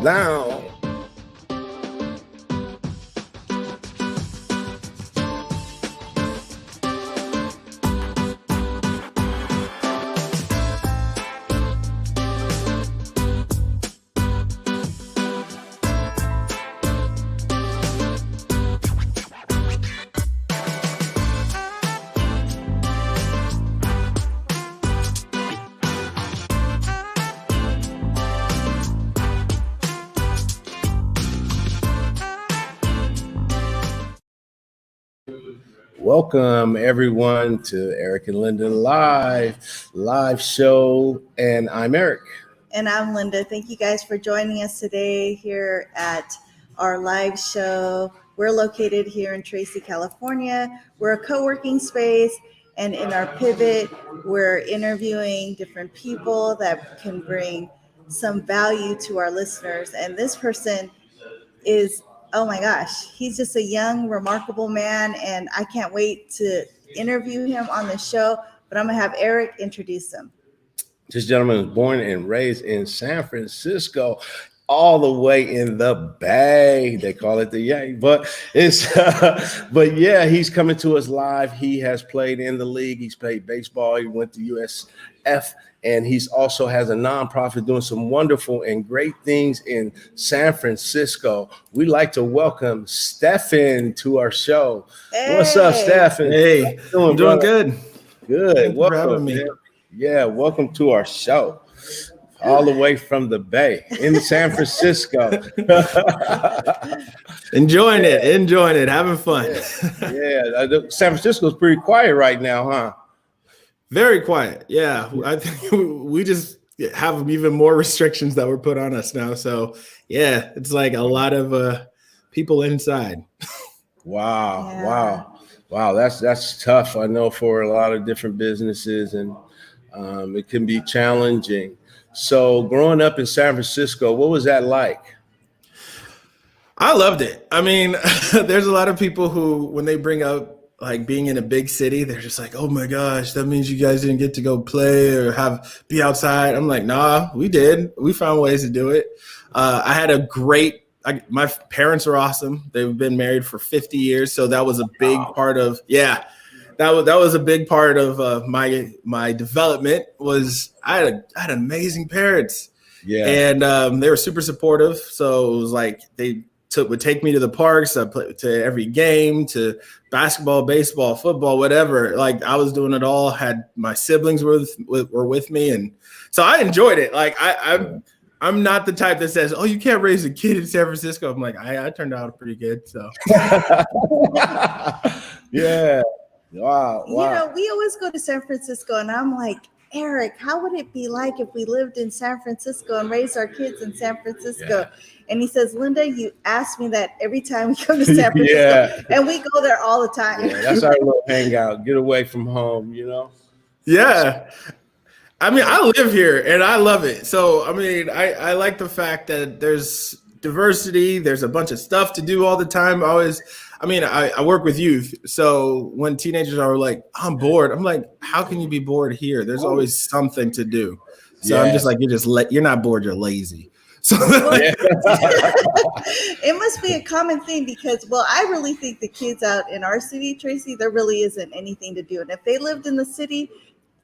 Now. Welcome everyone to Eric and Linda live show, and I'm Eric. And I'm Linda. Thank you guys for joining us today here at our live show. We're located here in Tracy, California. We're a co-working space, and in our pivot, we're interviewing different people that can bring some value to our listeners. And this person is, oh my gosh, he's just a young, remarkable man, and I can't wait to interview him on the show, but I'm gonna have Eric introduce him. This gentleman was born and raised in San Francisco, all the way in the Bay. They call it the Yang, but it's but yeah, he's coming to us live. He has played in the league. He's played baseball. He went to USF, and he's also has a nonprofit doing some wonderful and great things in San Francisco. We'd like to welcome Stefan to our show. Hey. What's up, Stefan? Hey, I'm doing good. Good. Thanks for having me. Man. Yeah, welcome to our show. All the way from the Bay in San Francisco. Enjoying it, having fun. Yeah. San Francisco's pretty quiet right now, huh? Very quiet. Yeah, I think we just have even more restrictions that were put on us now. So yeah, it's like a lot of people inside. Wow. That's tough. I know for a lot of different businesses, and it can be challenging. So growing up in San Francisco, what was that like? I loved it. I mean, there's a lot of people who, when they bring up like being in a big city, they're just like, oh my gosh, that means you guys didn't get to go play or be outside. I'm like, nah, we did. We found ways to do it. I had my parents are awesome. They've been married for 50 years. So that was a big part of, that was a big part of my development. Was I had amazing parents, and they were super supportive. So it was like they would take me to the parks. I played to every game, to basketball, baseball, football, whatever. Like I was doing it all. Had my siblings were with me, and so I enjoyed it. Like I'm not the type that says, "Oh, you can't raise a kid in San Francisco." I'm like, I turned out pretty good. So yeah. Wow. You know, we always go to San Francisco, and I'm like, Eric, how would it be like if we lived in San Francisco and raised our kids in San Francisco? Yeah. And he says, Linda, you ask me that every time we come to San Francisco, and we go there all the time. Yeah, that's our little hangout. Get away from home, you know? Yeah. I mean, I live here, and I love it. So, I mean, I like the fact that there's diversity. There's a bunch of stuff to do all the time. I work with youth. So when teenagers are like, I'm bored, I'm like, how can you be bored here? There's always something to do. So I'm just like, you're not bored, you're lazy. So it must be a common thing because, I really think the kids out in our city, Tracy, there really isn't anything to do. And if they lived in the city,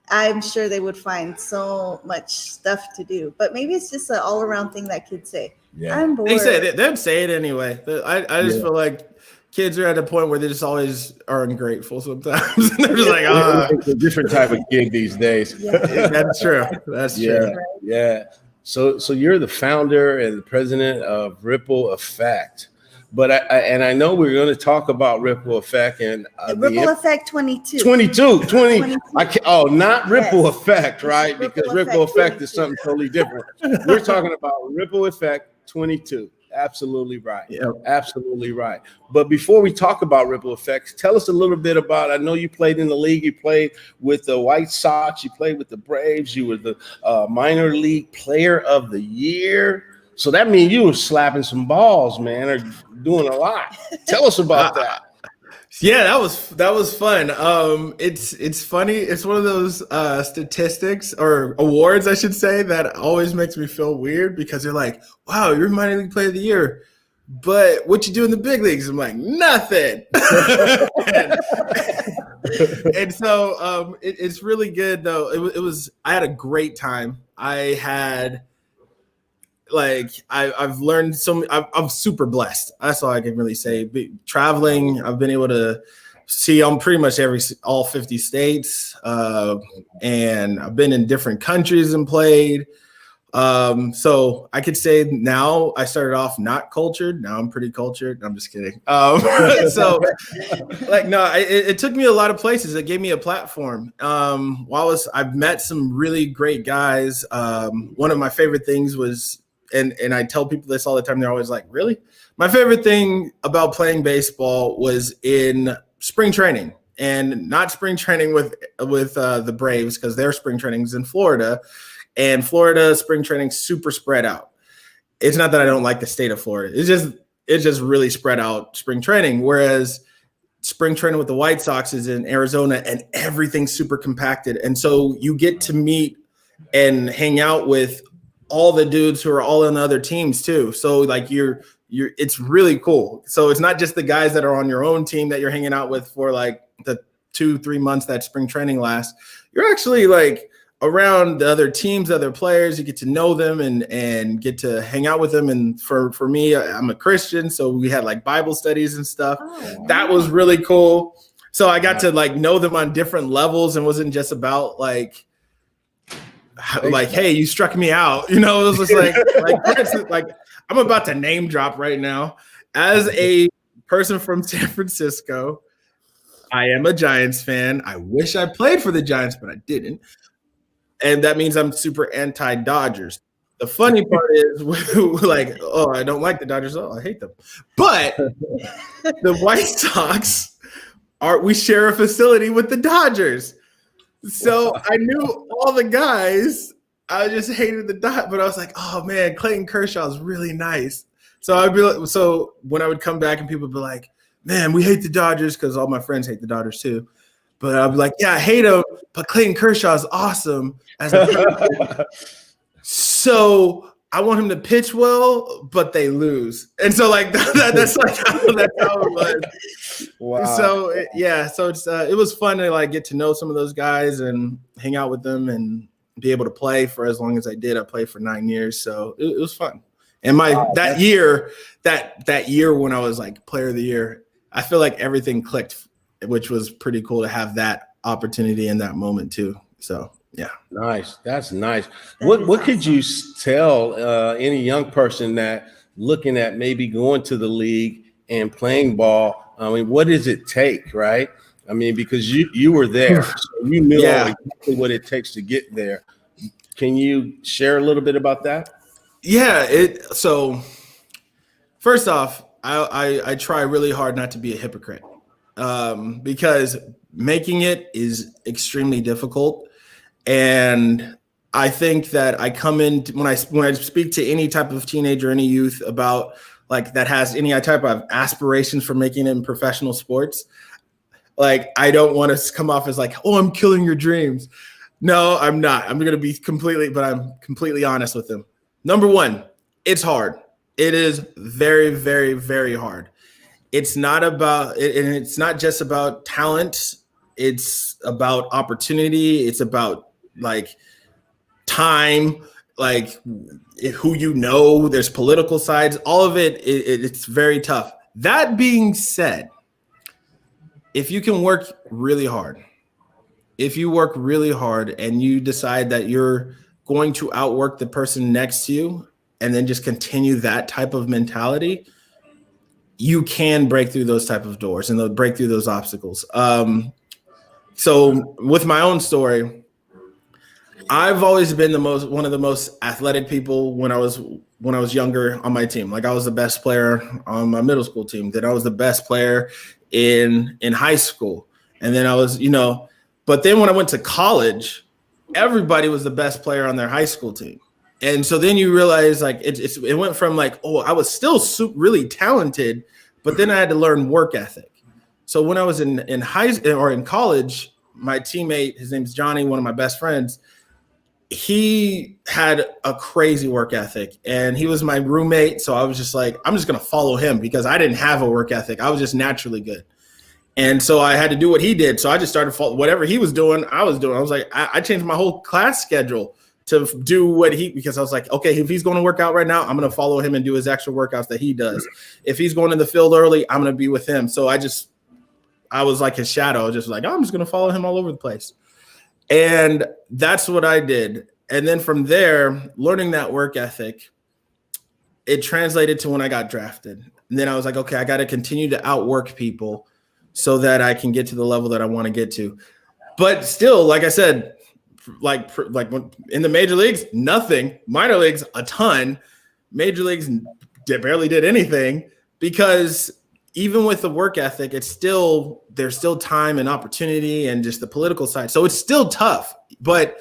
I'm sure they would find so much stuff to do. But maybe it's just an all-around thing that kids say. Yeah. I'm bored. They'd say it anyway. I just feel like kids are at a point where they just always are ungrateful sometimes. They're just like, it's a different type of kid these days. Yeah. That's true. That's true. Yeah. So you're the founder and the president of Ripple Effect. But I know we're going to talk about Ripple Effect and Ripple Effect 22. 20. Not Ripple Effect, right? Because Ripple Effect is something totally different. We're talking about Ripple Effect 22. Absolutely right. Yep. Absolutely right. But before we talk about Ripple Effects, tell us a little bit about, I know you played in the league. You played with the White Sox. You played with the Braves. You were the minor league player of the year. So that means you were slapping some balls, man, or doing a lot. Tell us about that. Yeah, that was fun. It's funny. It's one of those statistics or awards, I should say, that always makes me feel weird because they're like, "Wow, you're minor league player of the year," but what you do in the big leagues? I'm like, nothing. And so it's really good though. It was. I had a great time. I've learned I'm super blessed. That's all I can really say. Traveling, I've been able to see pretty much all 50 states, and I've been in different countries and played. So I could say now I started off not cultured. Now I'm pretty cultured. I'm just kidding. So no, it took me a lot of places. It gave me a platform. I've met some really great guys. One of my favorite things was, and I tell people this all the time. They're always like, really? My favorite thing about playing baseball was in spring training, and not spring training with the Braves, because their spring training is in Florida. And Florida spring training super spread out. It's not that I don't like the state of Florida. It's just really spread out spring training. Whereas spring training with the White Sox is in Arizona and everything's super compacted. And so you get to meet and hang out with all the dudes who are all on the other teams too. So like it's really cool. So it's not just the guys that are on your own team that you're hanging out with for like the 2-3 months that spring training lasts. You're actually like around the other teams, other players. You get to know them and get to hang out with them. And for me, I'm a Christian, so we had like Bible studies and stuff. Oh, that was really cool. So I got to like know them on different levels, and wasn't just about like, hey, you struck me out. You know, it was just like for instance, like I'm about to name drop right now. As a person from San Francisco, I am a Giants fan. I wish I played for the Giants, but I didn't. And that means I'm super anti-Dodgers. The funny part is, like, oh, I don't like the Dodgers. Oh, I hate them. But the White Sox we share a facility with the Dodgers. So I knew all the guys. I just hated the Dodgers, but I was like, oh man, Clayton Kershaw is really nice. So when I would come back and people would be like, man, we hate the Dodgers, because all my friends hate the Dodgers too. But I'd be like, yeah, I hate him, but Clayton Kershaw is awesome as a person. So I want him to pitch well, but they lose. And so like that's like that's how it was. Wow. So it was fun to like get to know some of those guys and hang out with them and be able to play for as long as I did. I played for 9 years, so it was fun. And that year when I was like player of the year, I feel like everything clicked, which was pretty cool to have that opportunity in that moment too. So yeah. Nice. That's nice. What could you tell any young person that looking at maybe going to the league and playing ball? I mean, what does it take, right? I mean, because you were there, so you knew exactly what it takes to get there. Can you share a little bit about that? Yeah. So first off, I try really hard not to be a hypocrite. Because making it is extremely difficult. And I think that I come in when I speak to any type of teenager, any youth about like that has any type of aspirations for making it in professional sports. Like, I don't want to come off as like, oh, I'm killing your dreams. No, I'm not. I'm going to be I'm completely honest with them. Number one, it's hard. It is very, very, very hard. It's not just about talent. It's about opportunity. It's about like time, like who you know. There's political sides. All of it's very tough. That being said, if you can work really hard, if you work really hard and you decide that you're going to outwork the person next to you and then just continue that type of mentality, you can break through those type of doors and break through those obstacles. So with my own story, I've always been one of the most athletic people when I was younger on my team. Like, I was the best player on my middle school team. Then I was the best player in high school. And then I was, but then when I went to college, everybody was the best player on their high school team. And so then you realize like it went from like, oh, I was still really talented, but then I had to learn work ethic. So when I was in college, my teammate, his name's Johnny, one of my best friends, he had a crazy work ethic, and he was my roommate. So I was just like, I'm just going to follow him because I didn't have a work ethic. I was just naturally good. And so I had to do what he did. So I just started whatever he was doing, I was doing. I was like, I changed my whole class schedule to do what because I was like, okay, if he's going to work out right now, I'm going to follow him and do his extra workouts that he does. If he's going to the field early, I'm going to be with him. So I was like his shadow, just like, oh, I'm just going to follow him all over the place. And that's what I did. And then from there, learning that work ethic, it translated to when I got drafted. And then I was like, okay, I got to continue to outwork people so that I can get to the level that I want to get to. But still, like I said, like in the major leagues, nothing. Minor leagues, a ton. Major leagues barely did anything, because even with the work ethic, there's still time and opportunity and just the political side. So it's still tough, but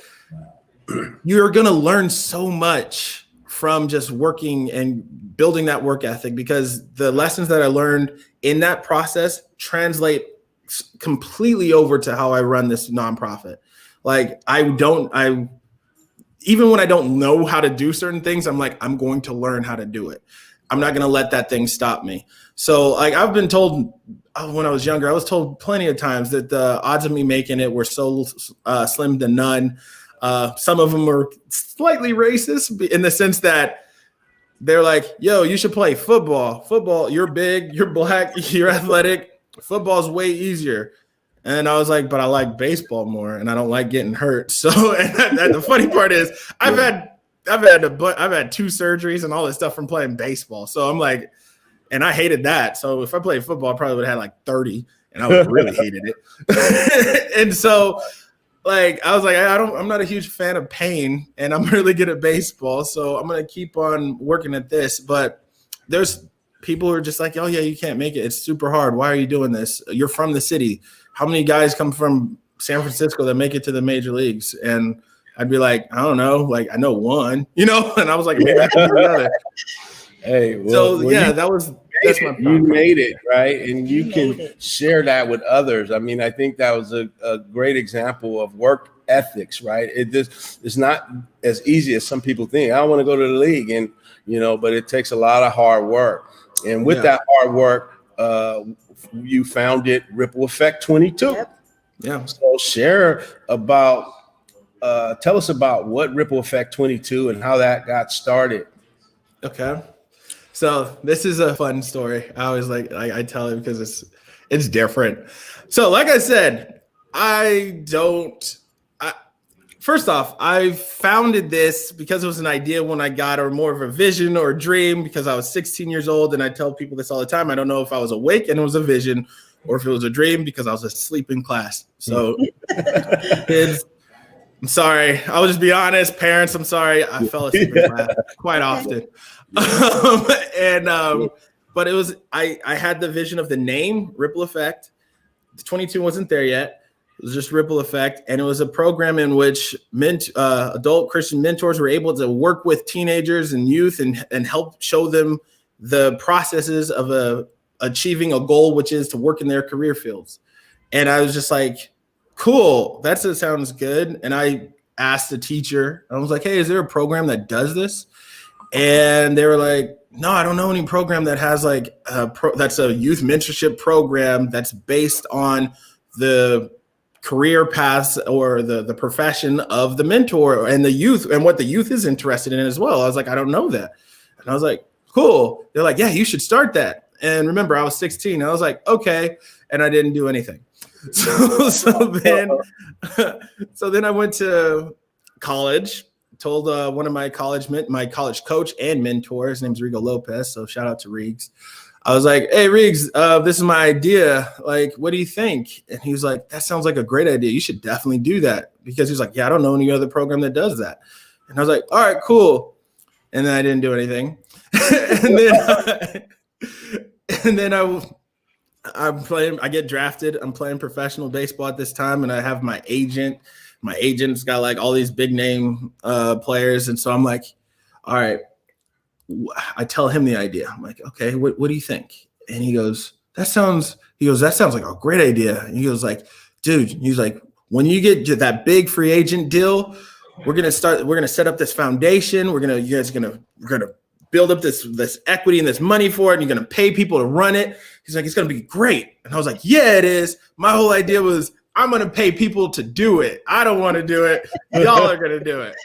you're going to learn so much from just working and building that work ethic, because the lessons that I learned in that process translate completely over to how I run this nonprofit. Like even when I don't know how to do certain things, I'm like, I'm going to learn how to do it. I'm not going to let that thing stop me. So like I've been told when I was younger, I was told plenty of times that the odds of me making it were so slim to none. Some of them were slightly racist in the sense that they're like, yo, you should play football. Football, you're big, you're black, you're athletic. Football's way easier. And I was like, but I like baseball more, and I don't like getting hurt. So, and the funny part is, I've had 2 surgeries and all this stuff from playing baseball. So I'm like, and I hated that. So if I played football, I probably would have had like 30, and I would really hated it. And so, like, I was like, I'm not a huge fan of pain, and I'm really good at baseball. So I'm gonna keep on working at this. But there's people who are just like, oh yeah, you can't make it. It's super hard. Why are you doing this? You're from the city. How many guys come from San Francisco that make it to the major leagues? And I'd be like, I don't know. Like, I know one, and I was like, maybe I can do the other. Hey, well, so yeah, that's my problem. You made it, right? And you can share that with others. I mean, I think that was a great example of work ethics, right? It's not as easy as some people think. I want to go to the league, and but it takes a lot of hard work. And with that hard work, you founded Ripple Effect 22. Yep. Yeah. So tell us about what Ripple Effect 22 and how that got started. Okay. So this is a fun story. I always I tell it because it's different. So like I said, first off, I founded this because it was an idea when I got, or more of a vision or a dream, because I was 16 years old, and I tell people this all the time. I don't know if I was awake and it was a vision, or if it was a dream because I was asleep in class. So kids, I'm sorry. I'll just be honest. Parents, I'm sorry. I fell asleep in class quite often. But it was, I had the vision of the name Ripple Effect. The 22 wasn't there yet. It was just Ripple Effect. And it was a program in which adult Christian mentors were able to work with teenagers and youth and help show them the processes of achieving a goal, which is to work in their career fields. And I was just like, cool, that sounds good. And I asked the teacher, I was like, hey, is there a program that does this? And they were like, no, I don't know any program that has that's a youth mentorship program that's based on the career paths or the profession of the mentor and the youth, and what the youth is interested in as well. I was like, I don't know that. And I was like, cool. They're like, yeah, you should start that. And remember, I was 16. I was like, okay. And I didn't do anything. So then I went to college, told one of my college coach and mentor, his name's Rigo Lopez. So shout out to Riggs. I was like, hey, Riggs, this is my idea. Like, what do you think? And he was like, that sounds like a great idea. You should definitely do that. Because he's like, yeah, I don't know any other program that does that. And I was like, all right, cool. And then I didn't do anything. and then I'm playing, I get drafted. I'm playing professional baseball at this time. And I have my agent. My agent's got like all these big name players. And so I'm like, all right. I tell him the idea. I'm like, okay, what do you think? And he goes, he goes, that sounds like a great idea. And he goes like, dude, he's like, when you get to that big free agent deal, we're going to set up this foundation. We're going to build up this equity and this money for it. And you're going to pay people to run it. He's like, it's going to be great. And I was like, yeah, it is. My whole idea was I'm going to pay people to do it. I don't want to do it. Y'all are going to do it.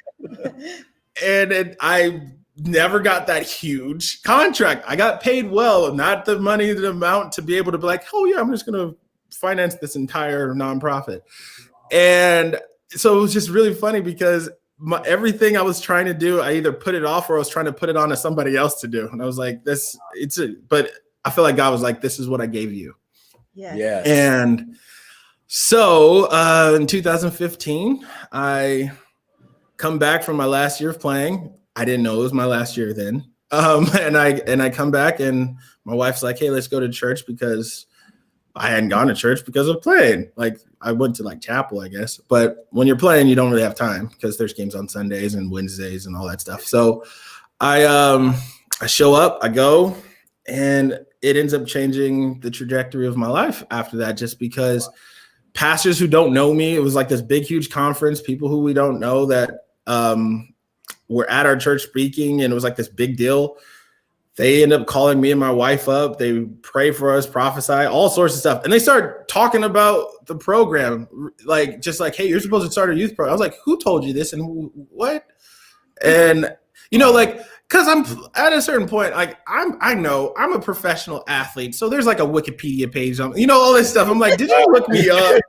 And I never got that huge contract. I got paid well, not the money, the amount to be able to be like, oh yeah, I'm just going to finance this entire nonprofit. And so it was just really funny because everything I was trying to do, I either put it off or I was trying to put it on to somebody else to do. And I was like, but I feel like God was like, this is what I gave you. Yeah. And so in 2015, I come back from my last year of playing. I didn't know it was my last year then. And I come back and my wife's like, hey, let's go to church, because I hadn't gone to church because of playing. Like I went to like chapel, I guess. But when you're playing, you don't really have time because there's games on Sundays and Wednesdays and all that stuff. So I show up, I go, and it ends up changing the trajectory of my life after that, just because pastors who don't know me, it was like this big, huge conference, people who we don't know that were at our church speaking, and it was like this big deal. They end up calling me and my wife up. They pray for us, prophesy, all sorts of stuff. And they start talking about the program, like, just like, hey, you're supposed to start a youth program. I was like, who told you this and what? And, you know, like, because I'm at a certain point, like, I know I'm a professional athlete. So there's like a Wikipedia page on, you know, all this stuff. I'm like, did you look me up?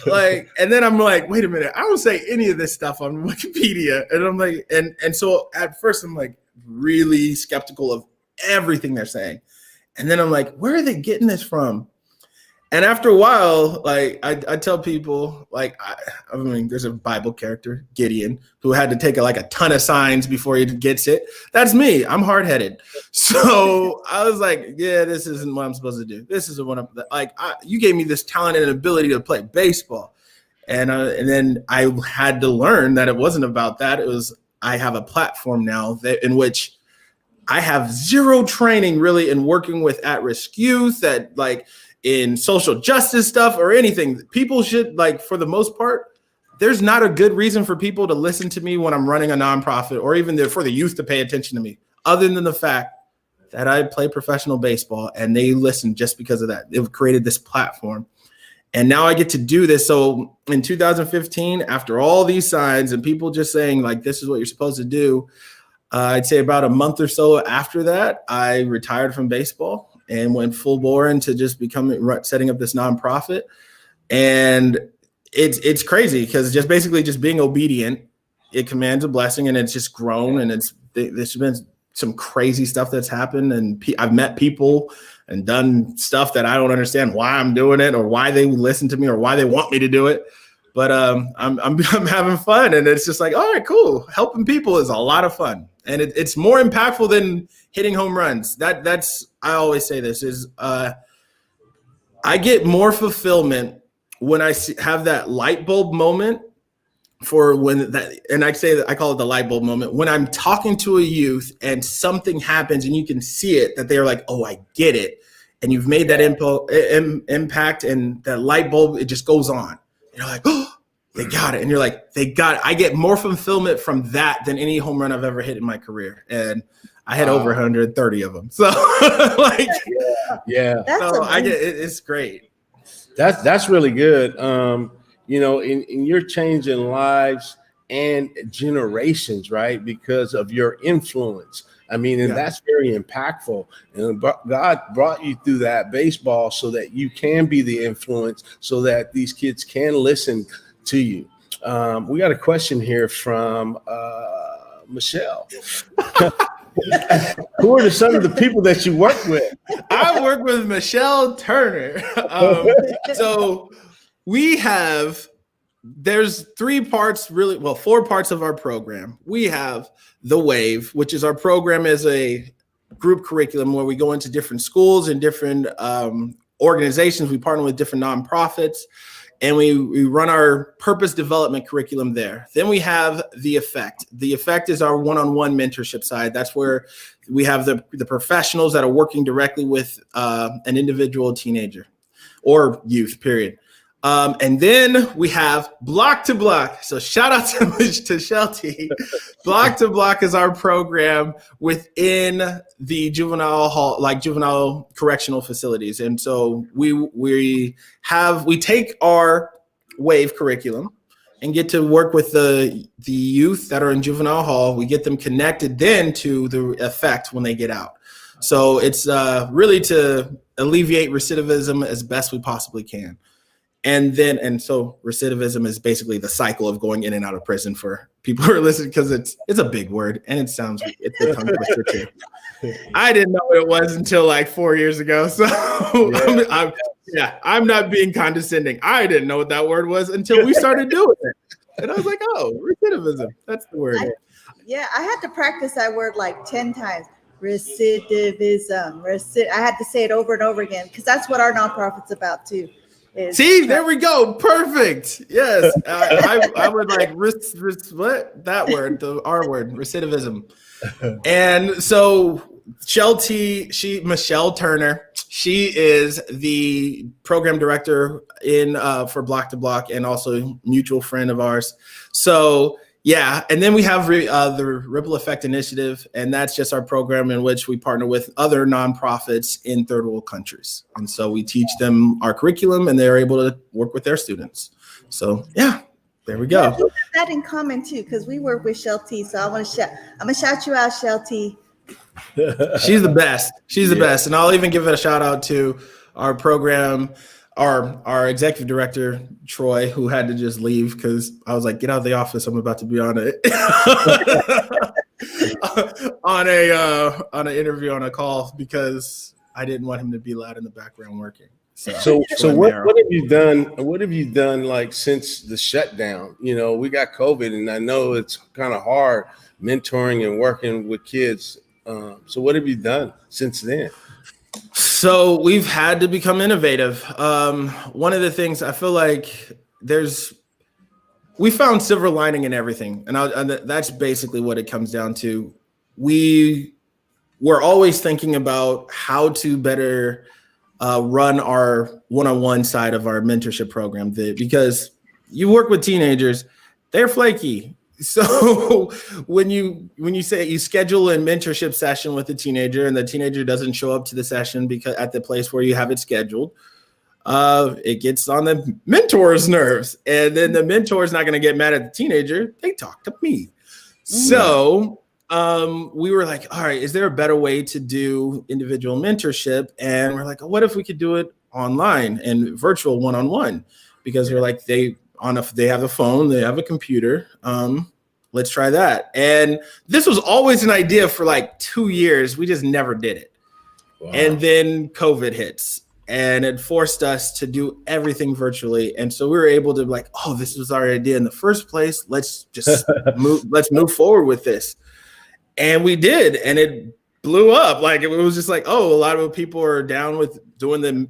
Like, and then I'm like, wait a minute, I don't say any of this stuff on Wikipedia. And I'm like, and so at first I'm like really skeptical of everything they're saying. And then I'm like, where are they getting this from? And after a while, like I tell people, like, I mean, there's a Bible character, Gideon, who had to take a ton of signs before he gets it. That's me. I'm hard-headed. So I was like, yeah, this isn't what I'm supposed to do. This isn't what I'm like. You gave me this talent and ability to play baseball. And then I had to learn that it wasn't about that. It was, I have a platform now in which I have zero training really in working with at-risk youth, that like in social justice stuff or anything. People should, like, for the most part, there's not a good reason for people to listen to me when I'm running a nonprofit, or even for the youth to pay attention to me, other than the fact that I play professional baseball, and they listen just because of that. They've created this platform. And now I get to do this. So in 2015, after all these signs and people just saying, like, this is what you're supposed to do, I'd say about a month or so after that, I retired from baseball and went full bore into just setting up this nonprofit. And it's crazy because just basically just being obedient, it commands a blessing, and it's just grown. And there's been some crazy stuff that's happened. And I've met people and done stuff that I don't understand why I'm doing it, or why they listen to me, or why they want me to do it. But I'm having fun, and it's just like, all right, cool. Helping people is a lot of fun, and it's more impactful than hitting home runs. That's I always say this is I get more fulfillment when I have that light bulb moment for when that, and I say that I call it the light bulb moment, when I'm talking to a youth and something happens and you can see it, that they're like, oh, I get it. And you've made that impact, and that light bulb, it just goes on. You're like, oh, they got it. And you're like, they got it. I get more fulfillment from that than any home run I've ever hit in my career. And I had over 130 of them. So like, yeah. So I get it, it's great. That's really good. You know, in your changing lives and generations, right? Because of your influence. I mean, and that's very impactful. And God brought you through that baseball so that you can be the influence, so that these kids can listen to you. We got a question here from Michelle. Who are some of the people that you work with? I work with Michelle Turner. So there's 3 parts, really, well, 4 parts of our program. We have The Wave, which is our program as a group curriculum where we go into different schools and different organizations. We partner with different nonprofits, and we run our purpose development curriculum there. Then we have the effect. The effect is our one-on-one mentorship side. That's where we have the professionals that are working directly with an individual teenager or youth, period. And then we have Block to Block. So shout out to Shelty. Block to Block is our program within the juvenile hall, like juvenile correctional facilities. And so we take our WAVE curriculum and get to work with the youth that are in juvenile hall. We get them connected then to the effect when they get out. So it's really to alleviate recidivism as best we possibly can. And so recidivism is basically the cycle of going in and out of prison for people who are listening, because it's a big word and it's a tongue twister too. I didn't know what it was until like 4 years ago. So I'm not being condescending. I didn't know what that word was until we started doing it. And I was like, oh, recidivism. That's the word. I had to practice that word like 10 times. Recidivism. I had to say it over and over again, because that's what our nonprofit's about too. See, there we go. Perfect. Yes. I would like what that word, the R word, recidivism. And so Michelle Turner, she is the program director for Block to Block and also a mutual friend of ours. So yeah, and then we have the Ripple Effect Initiative, and that's just our program in which we partner with other nonprofits in third world countries. And so we teach them our curriculum, and they're able to work with their students. So yeah, there we go. Yeah, we have that in common too, because we work with Shelty. So I'm gonna shout you out, Shelty. She's the best. She's the best, and I'll even give it a shout out to our program. Our executive director, Troy, who had to just leave because I was like, get out of the office. I'm about to be on an interview, on a call, because I didn't want him to be loud in the background working. So what have you done? What have you done like since the shutdown? You know, we got COVID, and I know it's kind of hard mentoring and working with kids. So what have you done since then? So we've had to become innovative. One of the things I feel like we found silver lining in everything. And that's basically what it comes down to. We're always thinking about how to better run our one-on-one side of our mentorship program, because you work with teenagers, they're flaky. So when you say you schedule a mentorship session with a teenager and the teenager doesn't show up to the session because at the place where you have it scheduled, it gets on the mentor's nerves, and then the mentor is not going to get mad at the teenager. They talk to me. So we were like, all right, is there a better way to do individual mentorship? And we're like, what if we could do it online and virtual one-on-one? Because we're like, they have a phone, they have a computer. Let's try that. And this was always an idea for like 2 years. We just never did it. Wow. And then COVID hits, and it forced us to do everything virtually. And so we were able to like, oh, this was our idea in the first place. Let's just move forward with this. And we did, and it blew up. Like, it was just like, oh, a lot of people are down with doing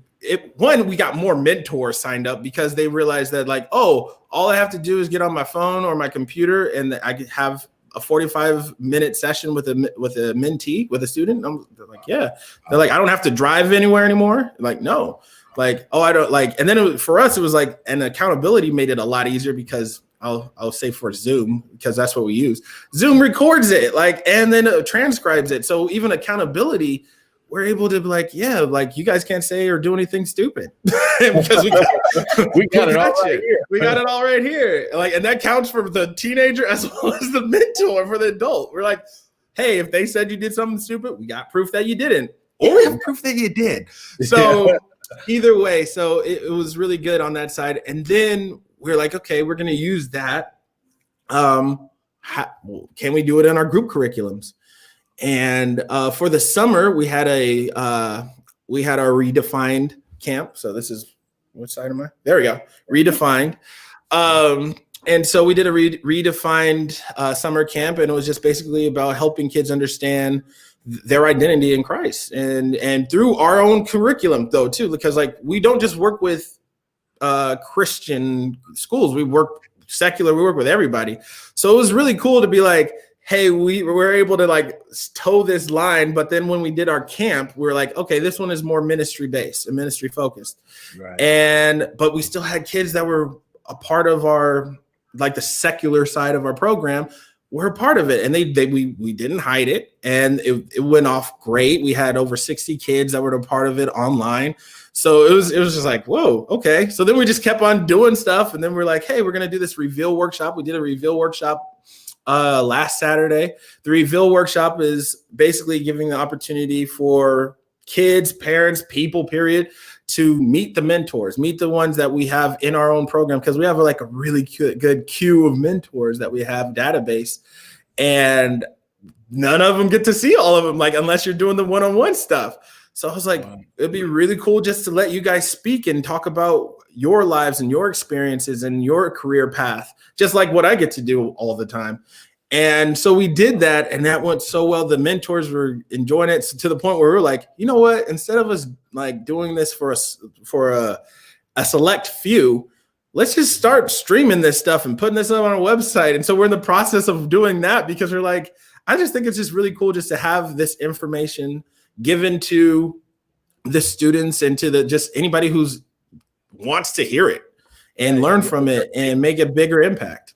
we got more mentors signed up because they realized that like, oh, all I have to do is get on my phone or my computer and I could have a 45-minute session with a mentee, with a student. They're like, yeah. They're like, I don't have to drive anywhere anymore. Like, no. Like, oh, I don't like. And then for us, it was like, and accountability made it a lot easier because I'll say for Zoom, because that's what we use. Zoom records it, like, and then it transcribes it. So even accountability, we're able to be like, yeah, like you guys can't say or do anything stupid because we got it all right here. We got it all right here. Like, and that counts for the teenager as well as the mentor for the adult. We're like, hey, if they said you did something stupid, we got proof that you didn't, or we have proof that you did. So either way, so it was really good on that side. And then we're like, okay, we're going to use that. Can we do it in our group curriculums? And for the summer, we had our redefined camp. So this is, what side am I? There we go. Redefined. And so we did a redefined summer camp, and it was just basically about helping kids understand their identity in Christ, and through our own curriculum though too, because like we don't just work with Christian schools. We work secular, we work with everybody. So it was really cool to be like, hey, we were able to like toe this line. But then when we did our camp, we were like, okay, this one is more ministry based and ministry focused. Right. But we still had kids that were a part of our, like the secular side of our program, were a part of it. And we didn't hide it. And it went off great. We had over 60 kids that were a part of it online. So it was just like, whoa, okay. So then we just kept on doing stuff. And then we're like, hey, we're going to do this reveal workshop. We did a reveal workshop last Saturday. The reveal workshop is basically giving the opportunity for kids, parents, people, period, to meet the mentors, meet the ones that we have in our own program, because we have like a really good queue of mentors that we have database, and none of them get to see all of them, like unless you're doing the one-on-one stuff. So I was like, it'd be really cool just to let you guys speak and talk about your lives and your experiences and your career path, just like what I get to do all the time. And so we did that, and that went so well. The mentors were enjoying it, to the point where we were like, you know what? Instead of us like doing this for a select few, let's just start streaming this stuff and putting this up on our website. And so we're in the process of doing that, because we're like, I just think it's just really cool just to have this information given to the students and to just anybody who's wants to hear it and learn from it and make a bigger impact.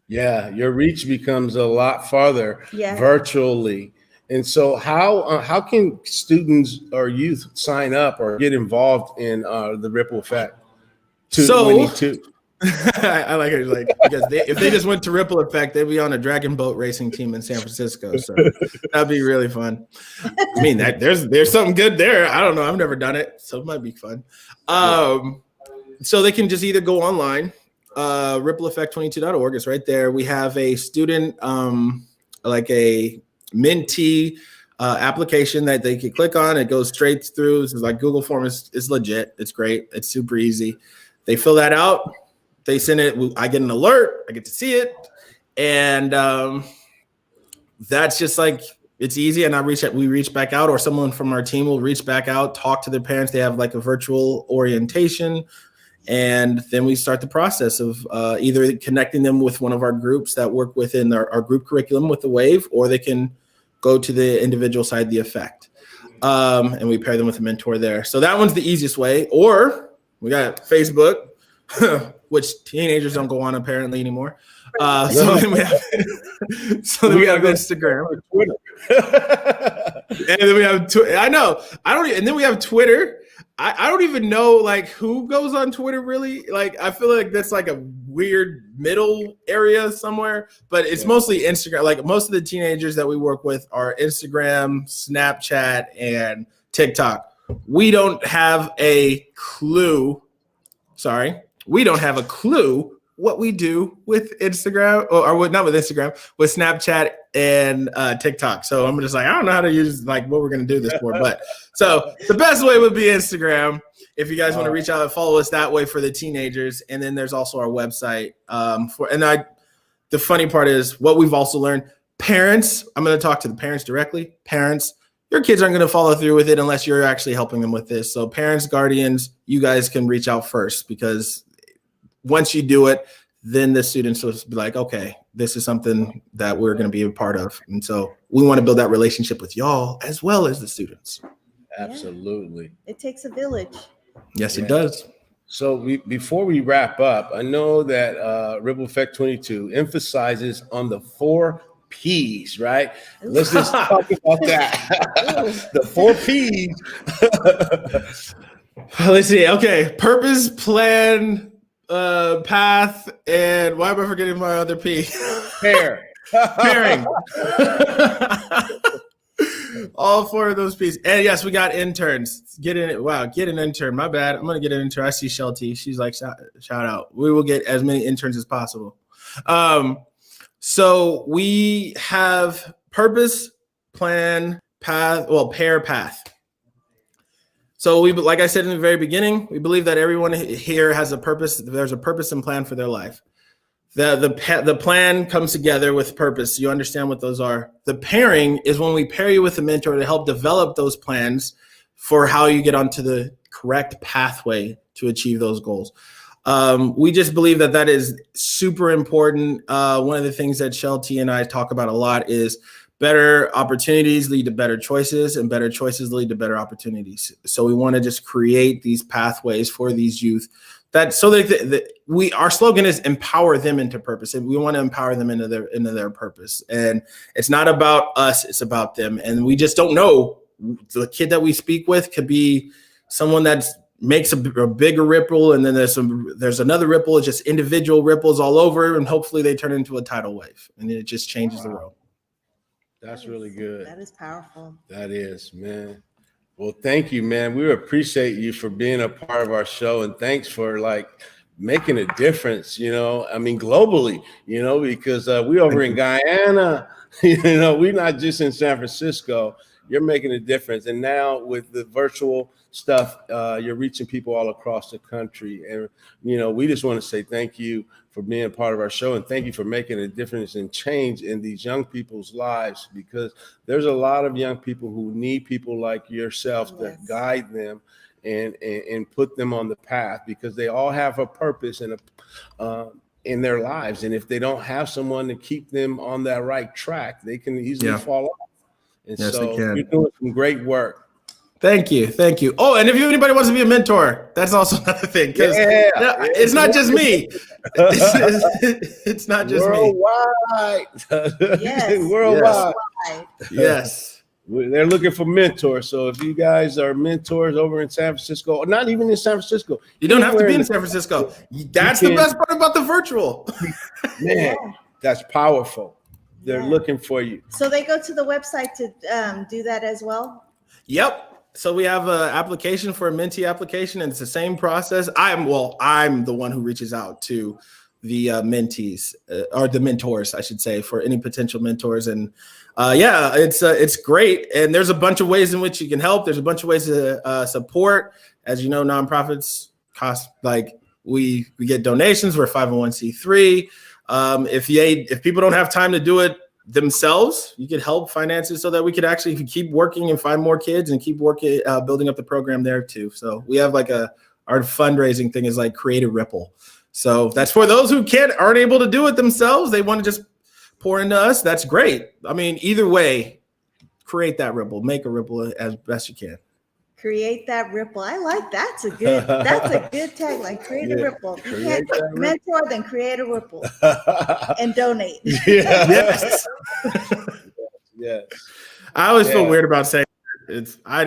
Yeah, your reach becomes a lot farther virtually. And so how can students or youth sign up or get involved in the Ripple Effect? I like it, like, because if they just went to Ripple Effect, they'd be on a dragon boat racing team in San Francisco. So that'd be really fun. I mean, there's something good there. I don't know. I've never done it, so it might be fun. So they can just either go online, rippleeffect22.org is right there. We have a student, like a Mentee application that they can click on. It goes straight through. It's like Google form is legit. It's great. It's super easy. They fill that out. They send it. I get an alert. I get to see it. And that's just like, it's easy. And we reach back out, or someone from our team will reach back out, talk to their parents. They have like a virtual orientation. And then we start the process of either connecting them with one of our groups that work within our group curriculum with the Wave, or they can go to the individual side, the Effect. And we pair them with a mentor there. So that one's the easiest way. Or we got Facebook, which teenagers don't go on apparently anymore. So then we have, Instagram, Twitter. And then we have and then we have Twitter. I don't even know like who goes on Twitter really. Like I feel like that's like a weird middle area somewhere, but it's mostly Instagram. Like most of the teenagers that we work with are Instagram, Snapchat, and TikTok. We don't have a clue. We don't have a clue what we do with Instagram, or not with Instagram, with Snapchat and TikTok. So I'm just like, I don't know how to use like what we're going to do this for. But so the best way would be Instagram. If you guys want to reach out and follow us that way for the teenagers. And then there's also our website. The funny part is what we've also learned, parents, I'm going to talk to the parents directly. Parents, your kids aren't going to follow through with it unless you're actually helping them with this. So parents, guardians, you guys can reach out first, because once you do it, then the students will be like, okay, this is something that we're going to be a part of. And so we want to build that relationship with y'all as well as the students. Absolutely. It takes a village. Yes, it does. So before we wrap up, I know that Ripple Effect 22 emphasizes on the 4 P's, right? Let's just talk about that. The 4 P's. Let's see. Okay. Purpose, plan, path, and why am I forgetting my other P? Pairing. All 4 of those P's. And yes, we got interns. Get an intern. My bad. I'm gonna get an intern. I see Shelty. She's like, shout out. We will get as many interns as possible. So we have purpose, plan, path, pair, path. So like I said in the very beginning, we believe that everyone here has a purpose. There's a purpose and plan for their life. The plan comes together with purpose. You understand what those are. The pairing is when we pair you with a mentor to help develop those plans for how you get onto the correct pathway to achieve those goals. We just believe that is super important. One of the things that Shelty and I talk about a lot is better opportunities lead to better choices, and better choices lead to better opportunities. So we want to just create these pathways for these youth our slogan is empower them into purpose, and we want to empower them into their purpose. And it's not about us, it's about them. And we just don't know. The kid that we speak with could be someone that makes a bigger ripple, and then there's another ripple. It's just individual ripples all over, and hopefully they turn into a tidal wave, and it just changes the world. That's really good. That is powerful. That is, man. Well, thank you, man. We appreciate you for being a part of our show, and thanks for making a difference, globally, because we over in Guyana, we're not just in San Francisco. You're making a difference. And now with the virtual stuff, you're reaching people all across the country. And, we just want to say thank you for being a part of our show. And thank you for making a difference and change in these young people's lives, because there's a lot of young people who need people like yourself to guide them and put them on the path, because they all have a purpose and in their lives. And if they don't have someone to keep them on that right track, they can easily fall off. And yes, so you're doing some great work. Thank you. Oh, and if anybody wants to be a mentor, that's also another thing. Because it's not just me. It's not just worldwide. Me. Yes. Worldwide. Yes. They're looking for mentors. So if you guys are mentors over in San Francisco, or not even in San Francisco, you don't have to be in San Francisco. That's the best part about the virtual. Man, that's powerful. They're looking for you. So they go to the website to do that as well? Yep. So we have an application for a mentee application, and it's the same process. I'm the one who reaches out to the mentees or the mentors, I should say, for any potential mentors. And it's great. And there's a bunch of ways in which you can help. There's a bunch of ways to support. As you know, nonprofits cost, we get donations. We're 501c3. If people don't have time to do it themselves, you could help finance it so that we could actually keep working and find more kids and keep working, building up the program there too. So we have our fundraising thing is create a ripple. So that's for those who aren't able to do it themselves. They want to just pour into us. That's great. I mean, either way, create that ripple, make a ripple as best you can. Create that ripple. I like that's a good tagline. Create a ripple. You can't mentor, then create a ripple and donate. Yes. Yes. I always feel weird about saying it. I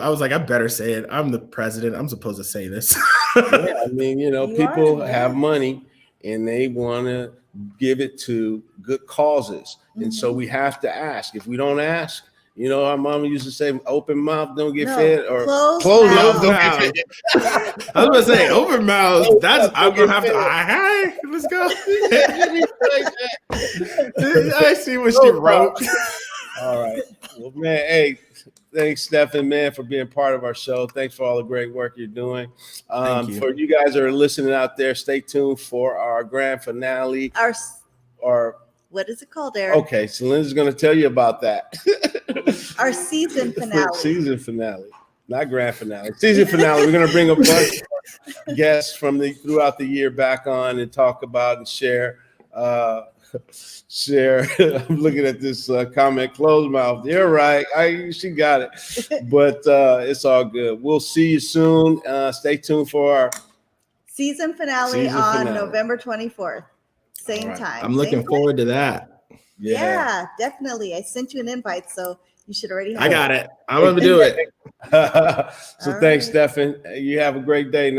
was like, I better say it. I'm the president. I'm supposed to say this. I mean, people have money and they want to give it to good causes. Mm-hmm. And so we have to ask. If we don't ask, our mama used to say, open mouth don't get fed, or closed mouth don't get fed. I was going to say, open mouth, I'm going to have to, hi, let's go. I see what she wrote. All right. Well, man, hey, thanks, Stefan, man, for being part of our show. Thanks for all the great work you're doing. Thank you. For you guys that are listening out there, stay tuned for our grand finale. What is it called, Eric? Okay, so Linda's going to tell you about that. Our season finale. Season finale, not grand finale. Season finale. We're going to bring a bunch of guests from throughout the year back on and talk about and share. I'm looking at this comment. Closed mouth. You're right. She got it. But it's all good. We'll see you soon. Stay tuned for our season finale on November 24th. Same time. I'm looking forward to that. Yeah, definitely. I sent you an invite, so you should already have I got it. I'm going to do it. Thanks, Stefan. You have a great day now.